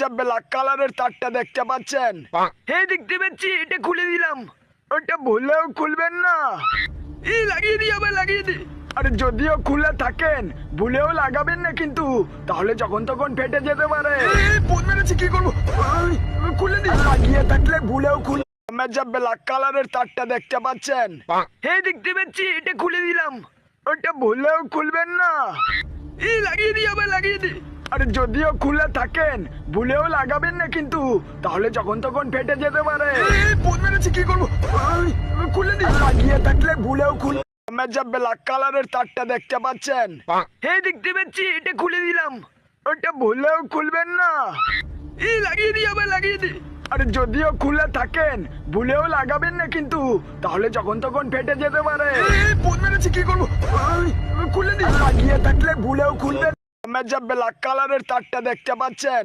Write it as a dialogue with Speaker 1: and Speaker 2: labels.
Speaker 1: যা ব্ল্যাক কালারের তারটা দেখতে পাচ্ছেন?
Speaker 2: হ্যাঁ দেখতে পাচ্ছি, এটা খুলে দিলাম।
Speaker 1: ওটা ভুলেও খুলবেন না।
Speaker 2: এই লাগিয়ে দিই, আবার লাগিয়ে দিই।
Speaker 1: আরে যদিও খুলে থাকেন ভুলেও লাগাবেন না কিন্তু, তাহলে যখন তখন ফেটে যেতে পারে।
Speaker 2: পোদ মেরেছি, কি করবো? খুলে দিই।
Speaker 1: লাগিয়ে থাকলে ভুলেও খুলে যা ব্ল্যাক কালারের তারটা দেখতে পাচ্ছেন?
Speaker 2: হ্যাঁ দেখতে পাচ্ছি, এটা খুলে দিলাম।
Speaker 1: ওটা ভুলেও খুলবেন না।
Speaker 2: এই লাগিয়ে দিই, আবার লাগিয়ে দিই।
Speaker 1: আরে যদিও খুলে থাকেন ভুলেও লাগাবেন না কিন্তু, তাহলে যখন তখন ফেটে যেতে পারে।
Speaker 2: পোদ মেরেছি, কি করবো? খুলে দিই।
Speaker 1: লাগিয়ে থাকলে ভুলেও খুলে যা ব্ল্যাক কালারের তারটা দেখতে পাচ্ছেন?
Speaker 2: হ্যাঁ দেখতে পাচ্ছি, এটা খুলে দিলাম।
Speaker 1: ওটা ভুলেও খুলবেন না।
Speaker 2: এই লাগিয়ে দিই, আবার লাগিয়ে দিই।
Speaker 1: আরে যদিও খুলে থাকেন ভুলেও লাগাবেন না কিন্তু, তাহলে যখন তখন ফেটে যেতে পারে।
Speaker 2: পোদ মেরেছি, কি করবো? খুলে দিই।
Speaker 1: লাগিয়ে থাকলে ভুলেও খুলবেন যা ব্ল্যাক কালারের তারটা দেখতে পাচ্ছেন?